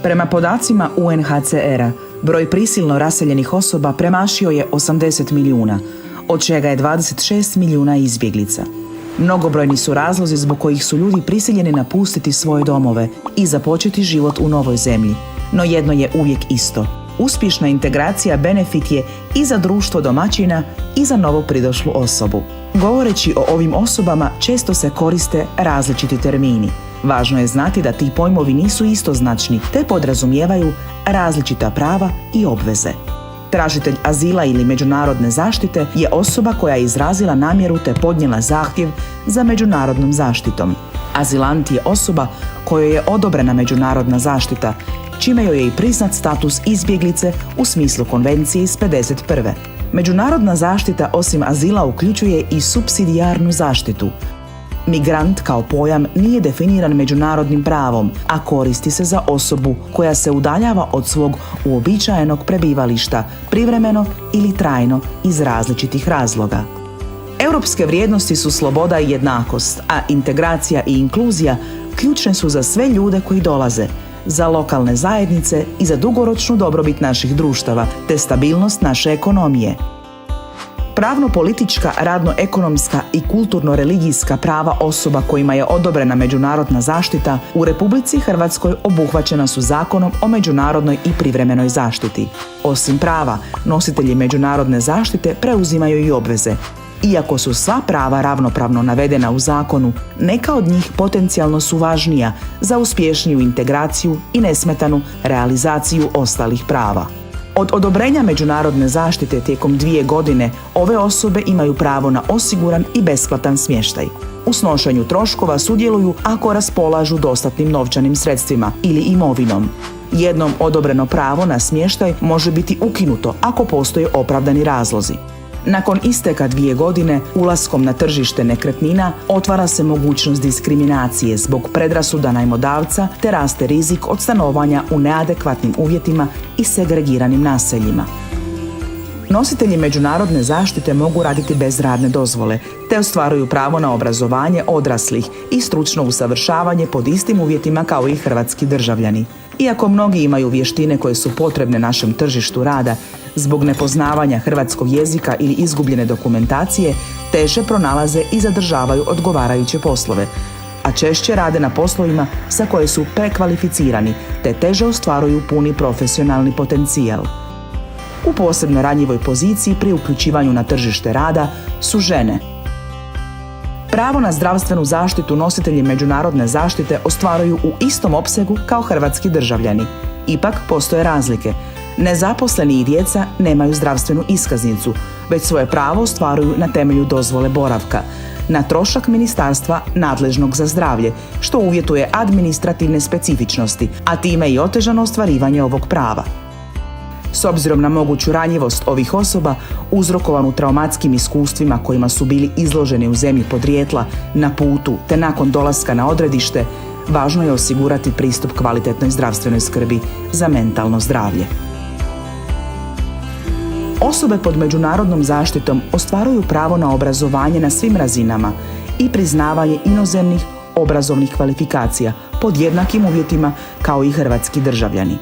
Prema podacima UNHCR-a, broj prisilno raseljenih osoba premašio je 80 milijuna, od čega je 26 milijuna izbjeglica. Mnogobrojni su razlozi zbog kojih su ljudi prisiljeni napustiti svoje domove i započeti život u novoj zemlji. No jedno je uvijek isto. Uspješna integracija benefit je i za društvo domaćina i za novopridošlu osobu. Govoreći o ovim osobama često se koriste različiti termini. Važno je znati da ti pojmovi nisu istoznačni te podrazumijevaju različita prava i obveze. Tražitelj azila ili međunarodne zaštite je osoba koja je izrazila namjeru te podnijela zahtjev za međunarodnom zaštitom. Azilant je osoba kojoj je odobrena međunarodna zaštita, čime joj je i priznat status izbjeglice u smislu konvencije iz 51. Međunarodna zaštita osim azila uključuje i supsidijarnu zaštitu. Migrant kao pojam nije definiran međunarodnim pravom, a koristi se za osobu koja se udaljava od svog uobičajenog prebivališta privremeno ili trajno iz različitih razloga. Europske vrijednosti su sloboda i jednakost, a integracija i inkluzija ključne su za sve ljude koji dolaze, za lokalne zajednice i za dugoročnu dobrobit naših društava te stabilnost naše ekonomije. Pravno-politička, radno-ekonomska i kulturno-religijska prava osoba kojima je odobrena međunarodna zaštita u Republici Hrvatskoj obuhvaćena su Zakonom o međunarodnoj i privremenoj zaštiti. Osim prava, nositelji međunarodne zaštite preuzimaju i obveze. Iako su sva prava ravnopravno navedena u zakonu, neka od njih potencijalno su važnija za uspješniju integraciju i nesmetanu realizaciju ostalih prava. Od odobrenja međunarodne zaštite tijekom 2 godine ove osobe imaju pravo na osiguran i besplatan smještaj. U snošenju troškova sudjeluju ako raspolažu dostatnim novčanim sredstvima ili imovinom. Jednom odobreno pravo na smještaj može biti ukinuto ako postoje opravdani razlozi. Nakon isteka 2 godine, ulaskom na tržište nekretnina, otvara se mogućnost diskriminacije zbog predrasuda najmodavca te raste rizik od stanovanja u neadekvatnim uvjetima i segregiranim naseljima. Nositelji međunarodne zaštite mogu raditi bez radne dozvole, te ostvaruju pravo na obrazovanje odraslih i stručno usavršavanje pod istim uvjetima kao i hrvatski državljani. Iako mnogi imaju vještine koje su potrebne našem tržištu rada, zbog nepoznavanja hrvatskog jezika ili izgubljene dokumentacije, teže pronalaze i zadržavaju odgovarajuće poslove, a češće rade na poslovima za koje su prekvalificirani, te teže ostvaruju puni profesionalni potencijal. U posebno ranjivoj poziciji pri uključivanju na tržište rada su žene. Pravo na zdravstvenu zaštitu nositelji međunarodne zaštite ostvaruju u istom opsegu kao hrvatski državljani. Ipak postoje razlike. Nezaposleni i djeca nemaju zdravstvenu iskaznicu, već svoje pravo ostvaruju na temelju dozvole boravka, na trošak ministarstva nadležnog za zdravlje, što uvjetuje administrativne specifičnosti, a time i otežano ostvarivanje ovog prava. S obzirom na moguću ranjivost ovih osoba, uzrokovanu traumatskim iskustvima kojima su bili izloženi u zemlji podrijetla, na putu te nakon dolaska na odredište, važno je osigurati pristup kvalitetnoj zdravstvenoj skrbi za mentalno zdravlje. Osobe pod međunarodnom zaštitom ostvaruju pravo na obrazovanje na svim razinama i priznavanje inozemnih obrazovnih kvalifikacija pod jednakim uvjetima kao i hrvatski državljani.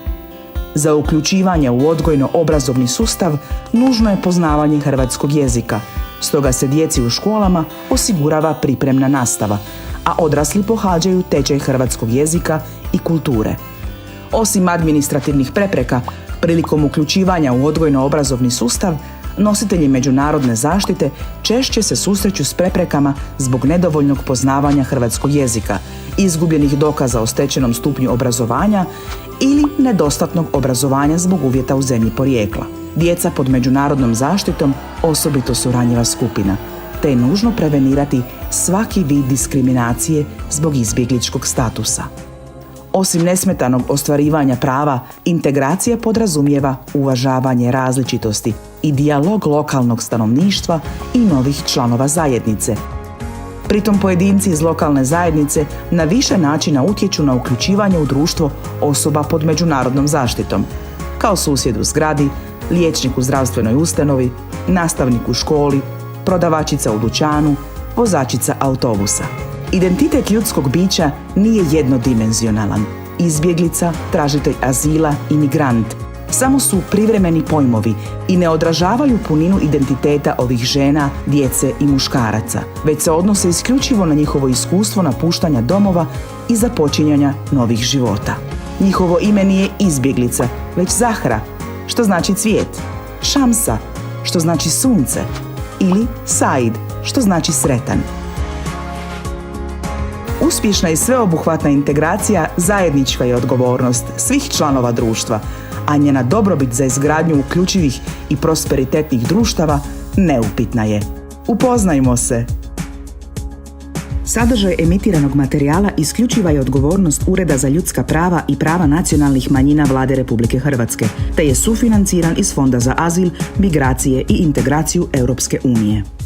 Za uključivanje u odgojno-obrazovni sustav nužno je poznavanje hrvatskog jezika, stoga se djeci u školama osigurava pripremna nastava, a odrasli pohađaju tečaj hrvatskog jezika i kulture. Osim administrativnih prepreka, prilikom uključivanja u odgojno-obrazovni sustav, nositelji međunarodne zaštite češće se susreću s preprekama zbog nedovoljnog poznavanja hrvatskog jezika, izgubljenih dokaza o stečenom stupnju obrazovanja ili nedostatnog obrazovanja zbog uvjeta u zemlji porijekla. Djeca pod međunarodnom zaštitom osobito su ranjiva skupina, te je nužno prevenirati svaki vid diskriminacije zbog izbjegličkog statusa. Osim nesmetanog ostvarivanja prava, integracija podrazumijeva uvažavanje različitosti i dijalog lokalnog stanovništva i novih članova zajednice. Pritom pojedinci iz lokalne zajednice na više načina utječu na uključivanje u društvo osoba pod međunarodnom zaštitom, kao susjed u zgradi, liječnik u zdravstvenoj ustanovi, nastavnik u školi, prodavačica u dućanu, vozačica autobusa. Identitet ljudskog bića nije jednodimenzionalan. izbjeglica, tražitelj azila i migrant samo su privremeni pojmovi i ne odražavaju puninu identiteta ovih žena, djece i muškaraca, već se odnose isključivo na njihovo iskustvo napuštanja domova i započinjanja novih života. Njihovo ime nije izbjeglica, već Zahra, što znači cvijet, Šamsa, što znači sunce, ili Said, što znači sretan. Uspješna i sveobuhvatna integracija zajednička je odgovornost svih članova društva, a njena dobrobit za izgradnju uključivih i prosperitetnih društava neupitna je. Upoznajmo se! Sadržaj emitiranog materijala isključiva je odgovornost Ureda za ljudska prava i prava nacionalnih manjina Vlade Republike Hrvatske, te je sufinanciran iz Fonda za azil, migracije i integraciju Europske unije.